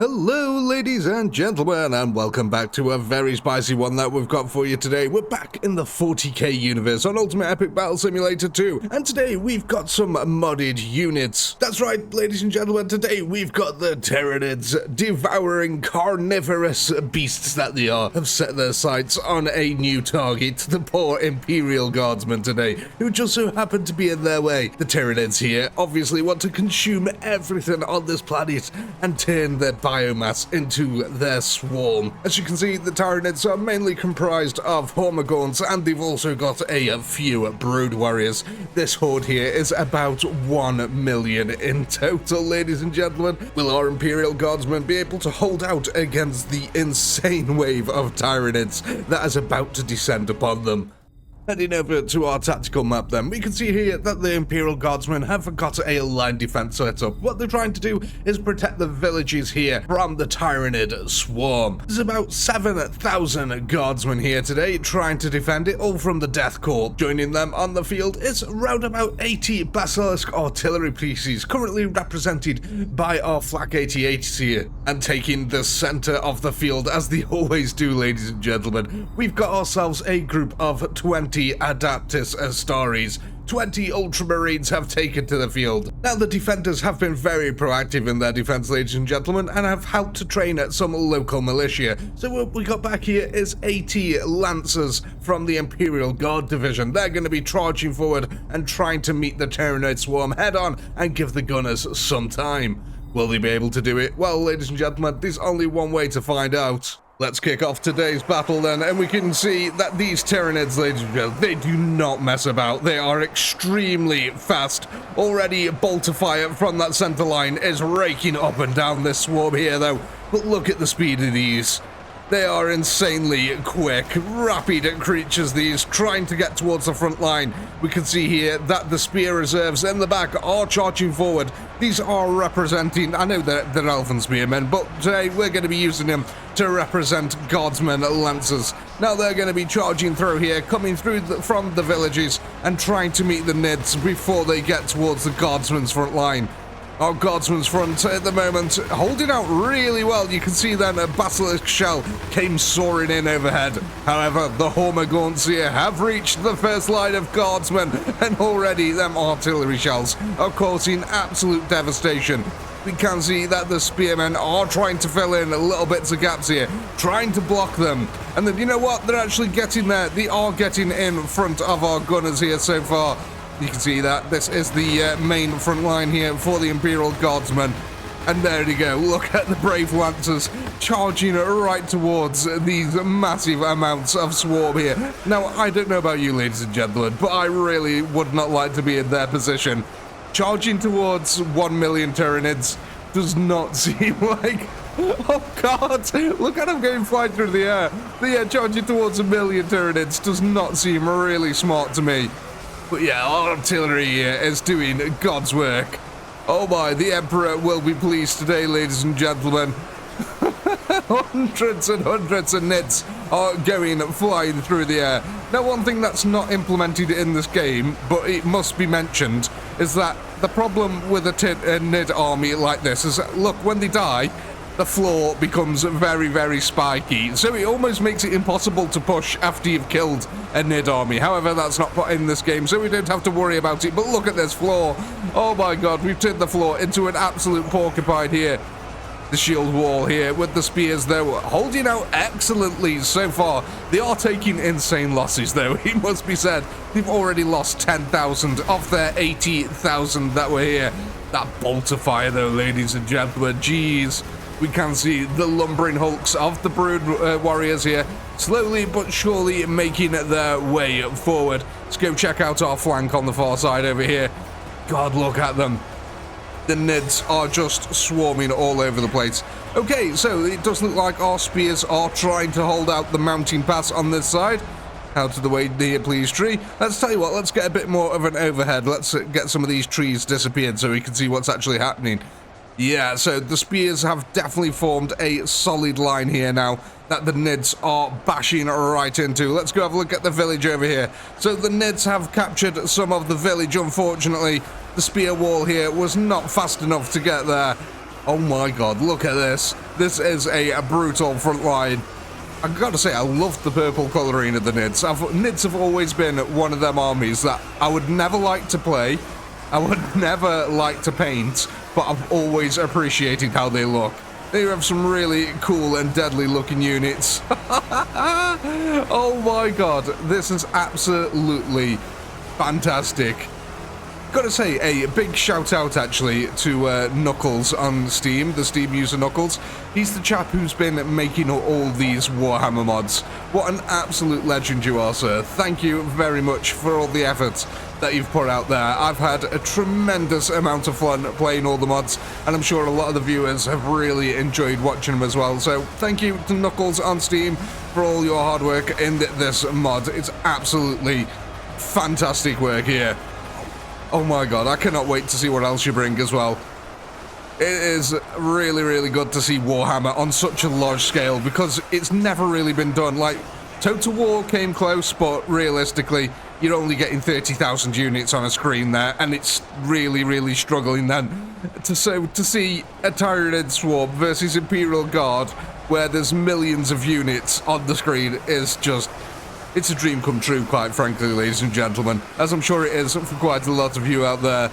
Hello ladies and gentlemen, and welcome back to a very spicy one that we've got for you today. We're back in the 40K universe on Ultimate Epic Battle Simulator 2, and today we've got some modded units. That's right, ladies and gentlemen, today we've got the Tyranids, devouring carnivorous beasts that they are, have set their sights on a new target, the poor Imperial guardsmen today, who just so happen to be in their way. The Tyranids here obviously want to consume everything on this planet and turn their biomass into their swarm. As you can see, the Tyranids are mainly comprised of Hormagaunts, and they've also got a few brood warriors. This horde here is about 1 million in total, ladies and gentlemen. Will our Imperial guardsmen be able to hold out against the insane wave of Tyranids that is about to descend upon them? Heading over to our tactical map then, we can see here that the Imperial Guardsmen have got a line defense set up. What they're trying to do is protect the villages here from the Tyranid swarm. There's about 7,000 guardsmen here today trying to defend it, all from the Death Corps. Joining them on the field is around about 80 Basilisk artillery pieces, currently represented by our Flak 88s here. And taking the center of the field, as they always do, ladies and gentlemen, we've got ourselves a group of 20 Adaptus Astaris. 20 Ultramarines have taken to the field. Now, the defenders have been very proactive in their defense, ladies and gentlemen, and have helped to train at some local militia. So what we got back here is 80 Lancers from the Imperial Guard Division. They're going to be charging forward and trying to meet the Tyranid swarm head on and give the gunners some time. Will they be able to do it? Well, ladies and gentlemen, there's only one way to find out. Let's kick off today's battle then, and we can see that these Tyranids, ladies and gentlemen, they do not mess about. They are extremely fast. Already, bolt of fire from that center line is raking up and down this swarm here, though. But look at the speed of these. They are insanely quick, rapid creatures, these, trying to get towards the front line. We can see here that the spear reserves in the back are charging forward. These are representing, I know they're elven spearmen, but today we're going to be using them to represent guardsmen lancers. Now they're going to be charging through here, coming through from the villages and trying to meet the Nids before they get towards the guardsmen's front line. Our guardsman's front at the moment holding out really well. You can see then a basilisk shell came soaring in overhead. However, the Hormagaunts here have reached the first line of guardsmen, and already them artillery shells are causing absolute devastation. We can see that the spearmen are trying to fill in little bits of gaps here, trying to block them. And then, you know what? They're actually getting there. They are getting in front of our gunners here so far. You can see that this is the main front line here for the Imperial Guardsmen. And there you go, look at the brave Lancers charging right towards these massive amounts of swarm here. Now, I don't know about you, ladies and gentlemen, but I really would not like to be in their position. Charging towards 1 million Tyranids does not seem like... Oh god, look at them going flying through the air. The charging towards 1 million Tyranids does not seem really smart to me. But yeah, our artillery here is doing God's work. Oh my, the Emperor will be pleased today, ladies and gentlemen. Hundreds and hundreds of Nids are going flying through the air. Now, one thing that's not implemented in this game, but it must be mentioned, is that the problem with a Nid army like this is that, look, when they die, the floor becomes very, very spiky, so it almost makes it impossible to push after you've killed a Nid army. However, that's not put in this game, so we don't have to worry about it. But look at this floor. Oh my god, we've turned the floor into an absolute porcupine here. The shield wall here with the spears, though, holding out excellently so far. They are taking insane losses, though, it must be said. They've already lost 10,000 of their 80,000 that were here. That bolt of fire, though, ladies and gentlemen, jeez. We can see the lumbering hulks of the brood warriors here, slowly but surely making their way forward. Let's go check out our flank on the far side over here. God, look at them. The Nids are just swarming all over the place. Okay, so it does look like our spears are trying to hold out the mountain pass on this side. Out of the way here, please, tree. Let's tell you what, let's get a bit more of an overhead. Let's get some of these trees disappeared so we can see what's actually happening. Yeah, so the spears have definitely formed a solid line here now that the Nids are bashing right into. Let's go have a look at the village over here. So the Nids have captured some of the village, unfortunately. The spear wall here was not fast enough to get there. Oh my god, look at this. This is a brutal front line. I've got to say, I love the purple colouring of the Nids. Nids have always been one of them armies that I would never like to play. I would never like to paint, but I've always appreciated how they look. They have some really cool and deadly looking units. Oh my god, this is absolutely fantastic. Gotta say, a big shout out actually to Knuckles on Steam, the Steam user Knuckles. He's the chap who's been making all these Warhammer mods. What an absolute legend you are, sir. Thank you very much for all the effort that you've put out there. I've had a tremendous amount of fun playing all the mods, and I'm sure a lot of the viewers have really enjoyed watching them as well. So thank you to Knuckles on Steam for all your hard work in this mod. It's absolutely fantastic work here. Oh my god, I cannot wait to see what else you bring as well. It is really, really good to see Warhammer on such a large scale, because it's never really been done. Like, Total War came close, but realistically, you're only getting 30,000 units on a screen there, and it's really, really struggling then. To see a Tyranid swarm versus Imperial Guard, where there's millions of units on the screen, is just... it's a dream come true, quite frankly, ladies and gentlemen, as I'm sure it is for quite a lot of you out there.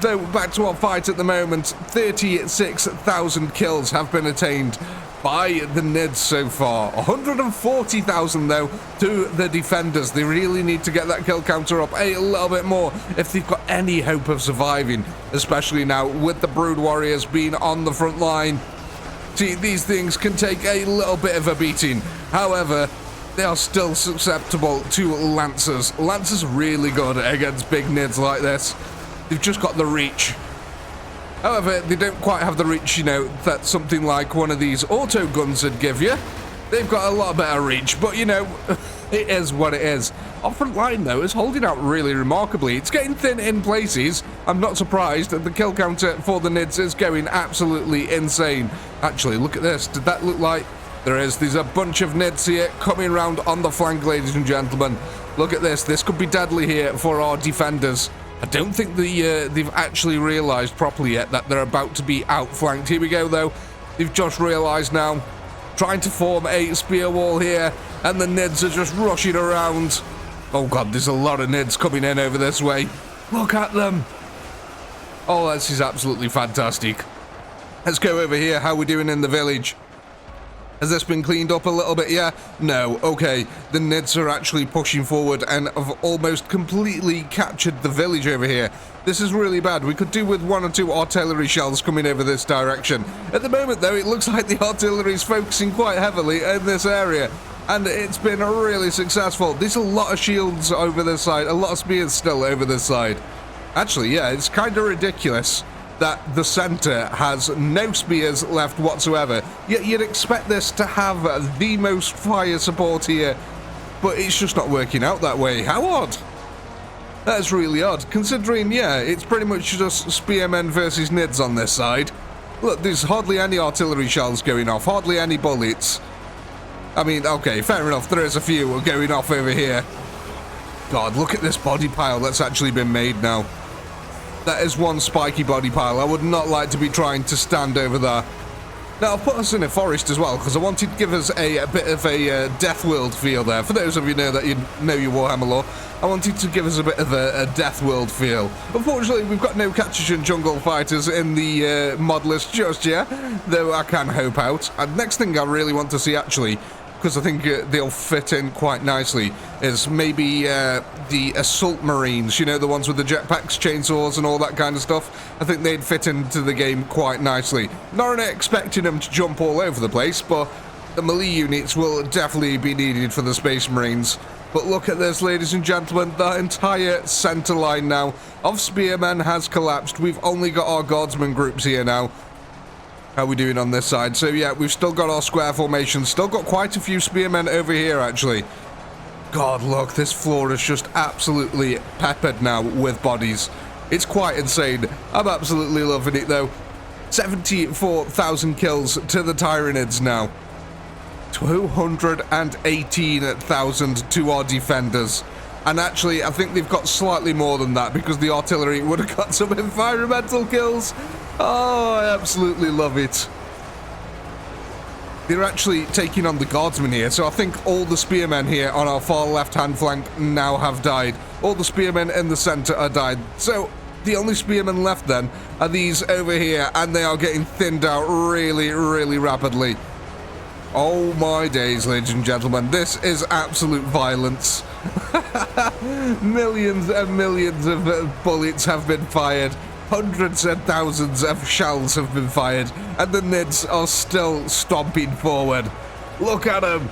Though, back to our fight at the moment, 36,000 kills have been attained by the Nids so far. 140,000, though, to the defenders. They really need to get that kill counter up a little bit more if they've got any hope of surviving, especially now with the Brood Warriors being on the front line. See, these things can take a little bit of a beating. However, they are still susceptible to Lancers. Lancers are really good against big Nids like this. They've just got the reach. However, they don't quite have the reach, you know, that something like one of these auto guns would give you. They've got a lot better reach, but, you know, it is what it is. Our front line, though, is holding out really remarkably. It's getting thin in places. I'm not surprised that the kill counter for the Nids is going absolutely insane. Actually, look at this. Did that look like... there is. There's a bunch of Nids here coming around on the flank, ladies and gentlemen. Look at this. This could be deadly here for our defenders. I don't think they've actually realised properly yet that they're about to be outflanked. Here we go, though. They've just realised now. Trying to form a spear wall here, and the Nids are just rushing around. Oh, God, there's a lot of Nids coming in over this way. Look at them. Oh, this is absolutely fantastic. Let's go over here. How are we doing in the village? Has this been cleaned up a little bit? Yeah? No. Okay. The Nids are actually pushing forward and have almost completely captured the village over here. This is really bad. We could do with 1 or 2 artillery shells coming over this direction. At the moment, though, it looks like the artillery is focusing quite heavily in this area. And it's been really successful. There's a lot of shields over this side. A lot of spears still over this side. Actually, yeah, it's kind of ridiculous that the center has no spears left whatsoever. Yet you'd expect this to have the most fire support here, but it's just not working out that way. How odd. That's really odd, considering, yeah, it's pretty much just spearmen versus Nids on this side. Look, there's hardly any artillery shells going off, hardly any bullets. I mean, okay, fair enough, there is a few going off over here. God, look at this body pile that's actually been made now. That is one spiky body pile. I would not like to be trying to stand over there. Now, I'll put us in a forest as well, because I wanted to give us a bit of a Death World feel there. For those of you that you know your Warhammer lore, I wanted to give us a bit of a Death World feel. Unfortunately, we've got no Catachan Jungle Fighters in the mod list just yet, though I can hope out. And next thing I really want to see, actually, because I think they'll fit in quite nicely, is maybe the Assault Marines, you know, the ones with the jetpacks, chainsaws and all that kind of stuff. I think they'd fit into the game quite nicely. Not expecting them to jump all over the place, but the melee units will definitely be needed for the Space Marines. But look at this, ladies and gentlemen, the entire centre line now of Spearmen has collapsed. We've only got our Guardsmen groups here now. How are we doing on this side? So yeah, we've still got our square formation, still got quite a few spearmen over here actually. God, look, this floor is just absolutely peppered now with bodies. It's quite insane. I'm absolutely loving it though. 74,000 kills to the Tyranids now. 218,000 to our defenders. And actually, I think they've got slightly more than that because the artillery would have got some environmental kills. Oh, I absolutely love it. They're actually taking on the guardsmen here, so I think all the spearmen here on our far left-hand flank now have died. All the spearmen in the center are died. So the only spearmen left then are these over here, and they are getting thinned out really, really rapidly. Oh my days, ladies and gentlemen, this is absolute violence. Millions and millions of bullets have been fired. Hundreds and thousands of shells have been fired, and the Nids are still stomping forward. Look at them.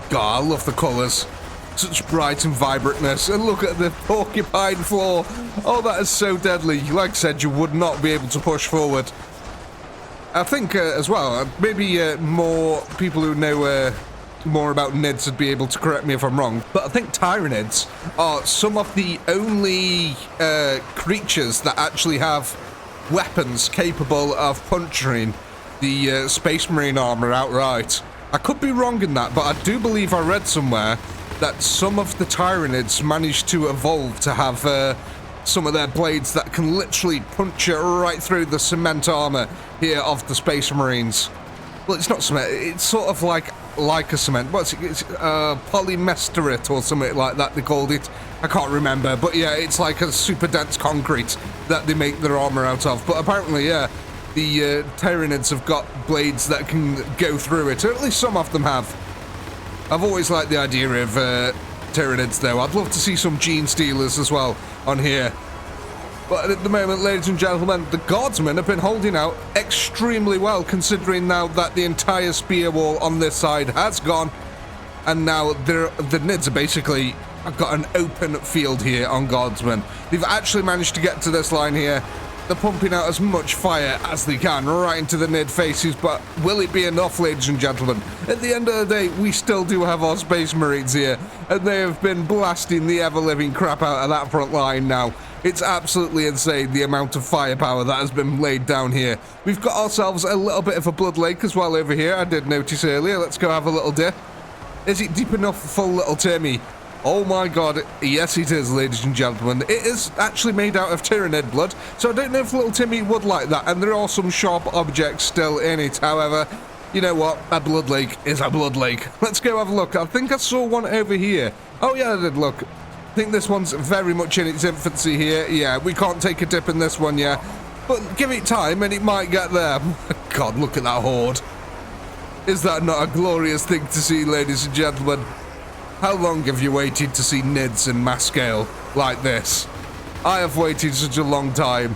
God, I love the colours. Such bright and vibrantness. And look at the porcupine floor. Oh, that is so deadly. Like I said, you would not be able to push forward. I think as well, maybe more people who know more about Nids would be able to correct me if I'm wrong, but I think Tyranids are some of the only creatures that actually have weapons capable of puncturing the Space Marine armor outright. I could be wrong in that, but I do believe I read somewhere that some of the Tyranids managed to evolve to have some of their blades that can literally puncture right through the cement armor here of the Space Marines. Well, it's not cement, it's sort of like a cement. What's it? It's polymesterate or something like that they called it. I can't remember, but yeah, it's like a super dense concrete that they make their armor out of. But apparently, yeah, the Tyranids have got blades that can go through it, or at least some of them have. I've always liked the idea of Tyranids, though. I'd love to see some gene stealers as well on here. But at the moment, ladies and gentlemen, the guardsmen have been holding out extremely well, considering now that the entire spear wall on this side has gone. And now the Nids are basically got an open field here on guardsmen. They've actually managed to get to this line here. They're pumping out as much fire as they can right into the Nid faces, but will it be enough, ladies and gentlemen? At the end of the day, we still do have our Space Marines here, and they have been blasting the ever-living crap out of that front line now. It's absolutely insane, the amount of firepower that has been laid down here. We've got ourselves a little bit of a blood lake as well over here, I did notice earlier. Let's go have a little dip. Is it deep enough for little Timmy? Oh my god, yes it is, ladies and gentlemen. It is actually made out of Tyranid blood, so I don't know if little Timmy would like that, and there are some sharp objects still in it. However, you know what? A blood lake is a blood lake. Let's go have a look. I think I saw one over here. Oh yeah, I did, look. I think this one's very much in its infancy here. Yeah, we can't take a dip in this one yet, but give it time and it might get there. God, look at that horde. Is that not a glorious thing to see, ladies and gentlemen? How long have you waited to see Nids in mass scale like this? I have waited such a long time.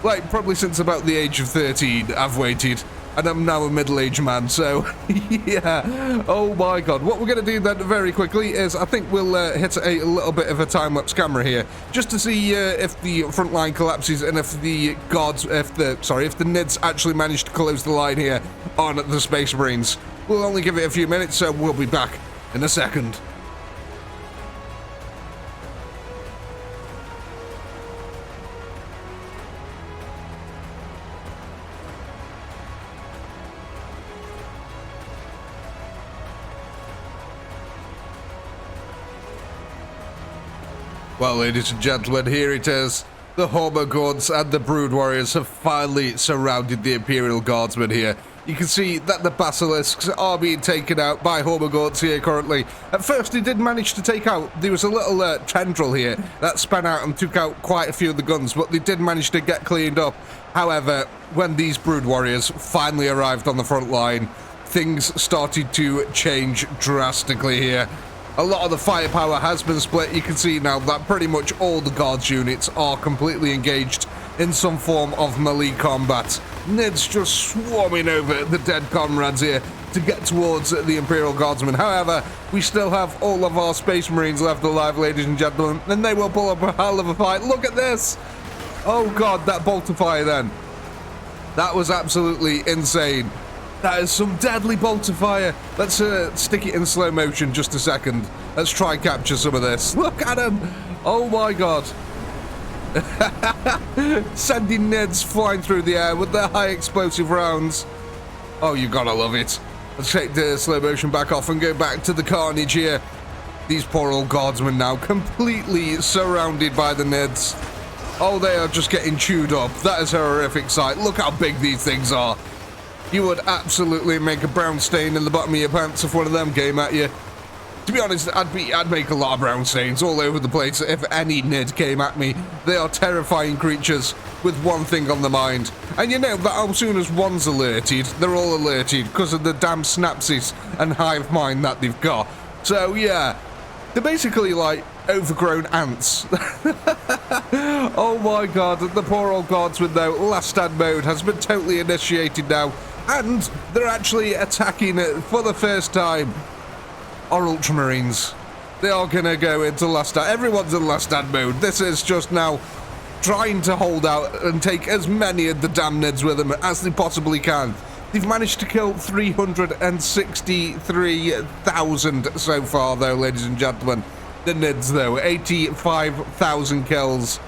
Like, probably since about the age of 13, I've waited. And I'm now a middle-aged man, so, yeah. Oh my god. What we're going to do then very quickly is, I think we'll hit a little bit of a time-lapse camera here, just to see if the front line collapses and if the Nids actually manage to close the line here on the Space Marines. We'll only give it a few minutes, so we'll be back in a second. Well, ladies and gentlemen, here it is. The Hordes and the Brood Warriors have finally surrounded the Imperial Guardsmen here. You can see that the Basilisks are being taken out by Hordes here currently. At first, they did manage to take out, there was a little tendril here that span out and took out quite a few of the guns, but they did manage to get cleaned up. However, when these Brood Warriors finally arrived on the front line, things started to change drastically here. A lot of the firepower has been split. You can see now that pretty much all the Guards units are completely engaged in some form of melee combat. Nids just swarming over the dead comrades here to get towards the Imperial Guardsmen. However, we still have all of our Space Marines left alive, ladies and gentlemen, and they will pull up a hell of a fight. Look at this! Oh god, that bolt of fire then. That was absolutely insane. That is some deadly bolt of fire. Let's stick it in slow motion just a second. Let's try and capture some of this. Look at him! Oh my god. Sending Nids flying through the air with their high explosive rounds. Oh, you gotta love it. Let's take the slow motion back off and go back to the carnage here. These poor old Guardsmen now completely surrounded by the Nids. Oh, they are just getting chewed up. That is a horrific sight. Look how big these things are. You would absolutely make a brown stain in the bottom of your pants if one of them came at you. To be honest, I'd make a lot of brown stains all over the place if any Nid came at me. They are terrifying creatures with one thing on their mind. And you know that as soon as one's alerted, they're all alerted because of the damn snapsies and hive mind that they've got. So yeah, they're basically like overgrown ants. Oh my god, the poor old guardsmen though. Last stand mode has been totally initiated now. And they're actually attacking it for the first time. Our Ultramarines. They are gonna go into last stand. Everyone's in last stand mode. This is just now trying to hold out and take as many of the damn Nids with them as they possibly can. They've managed to kill 363,000 so far though, ladies and gentlemen. The Nids though, 85,000 kills.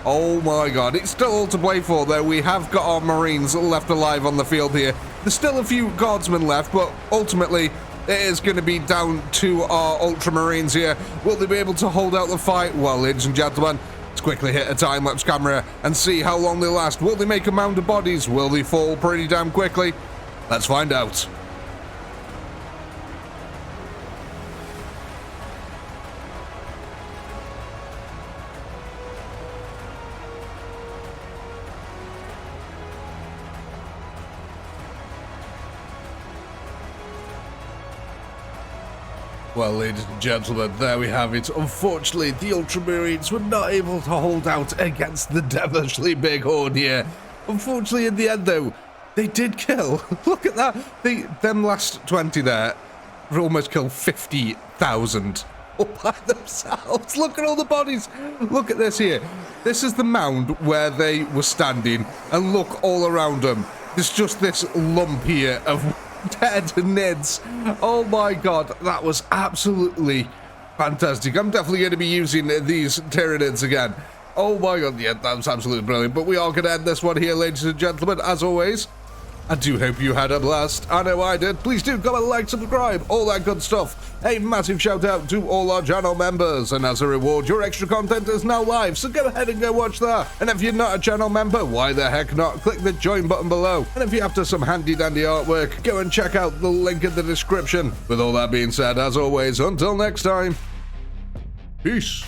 Oh my god, it's still all to play for though. We have got our Marines left alive on the field here. There's still a few Guardsmen left, but ultimately it is going to be down to our Ultramarines here. Will they be able to hold out the fight? Well, ladies and gentlemen, let's quickly hit a time-lapse camera and see how long they last. Will they make a mound of bodies? Will they fall pretty damn quickly? Let's find out. Well, ladies and gentlemen, there we have it. Unfortunately, the Ultramarines were not able to hold out against the devilishly big horde here. Unfortunately, in the end, though, they did kill. Look at that. Them last 20 there almost killed 50,000 all by themselves. Look at all the bodies. Look at this here. This is the mound where they were standing, and look all around them. There's just this lump here of dead Nids. Oh my god, that was absolutely fantastic. I'm definitely going to be using these Tyranids again. Oh my god, yeah, that was absolutely brilliant. But we are going to end this one here, ladies and gentlemen, as always. I do hope you had a blast. I know I did. Please do comment, like, subscribe, all that good stuff. A massive shout out to all our channel members. And as a reward, your extra content is now live. So go ahead and go watch that. And if you're not a channel member, why the heck not? Click the join button below. And if you're after some handy dandy artwork, go and check out the link in the description. With all that being said, as always, until next time, peace.